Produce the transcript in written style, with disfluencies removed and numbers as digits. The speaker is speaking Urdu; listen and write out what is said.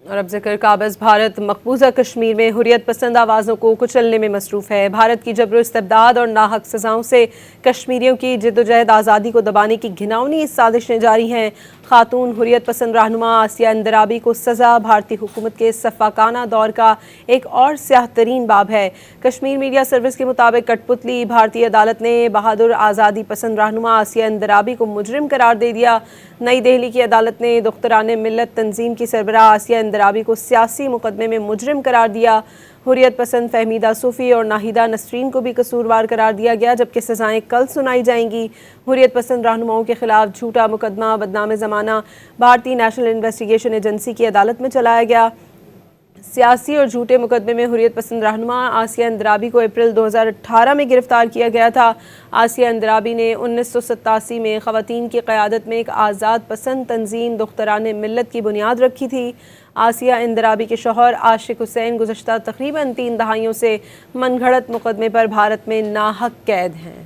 اور اب ذکر قابض بھارت مقبوضہ کشمیر میں حریت پسند آوازوں کو کچلنے میں مصروف ہے۔ بھارت کی جبر و استبداد اور ناحق سزاؤں سے کشمیریوں کی جدوجہد آزادی کو دبانے کی گھناؤنی سازشیں جاری ہیں۔ خاتون حریت پسند رہنما آسیہ اندرابی کو سزا بھارتی حکومت کے سفاکانہ دور کا ایک اور سیاہ ترین باب ہے۔ کشمیر میڈیا سروس کے مطابق کٹ پتلی بھارتی عدالت نے بہادر آزادی پسند رہنما آسیہ اندرابی کو مجرم قرار دے دیا۔ نئی دہلی کی عدالت نے دختران ملت تنظیم کی سربراہ آسیہ اندرابی کو سیاسی مقدمے میں مجرم قرار دیا۔ حریت پسند فہمیدہ صوفی اور ناہیدہ نسرین کو بھی قصوروار قرار دیا گیا، جبکہ سزائیں کل سنائی جائیں گی۔ حریت پسند رہنماؤں کے خلاف جھوٹا مقدمہ بدنام زمانہ بھارتی نیشنل انویسٹیگیشن ایجنسی کی عدالت میں چلایا گیا۔ سیاسی اور جھوٹے مقدمے میں حریت پسند رہنما آسیہ اندرابی کو اپریل 2018 میں گرفتار کیا گیا تھا۔ آسیہ اندرابی نے 1987 میں خواتین کی قیادت میں ایک آزاد پسند تنظیم دختران ملت کی بنیاد رکھی تھی۔ آسیہ اندرابی کے شوہر عاشق حسین گزشتہ تقریباً 3 دہائیوں سے من گھڑت مقدمے پر بھارت میں ناحق قید ہیں۔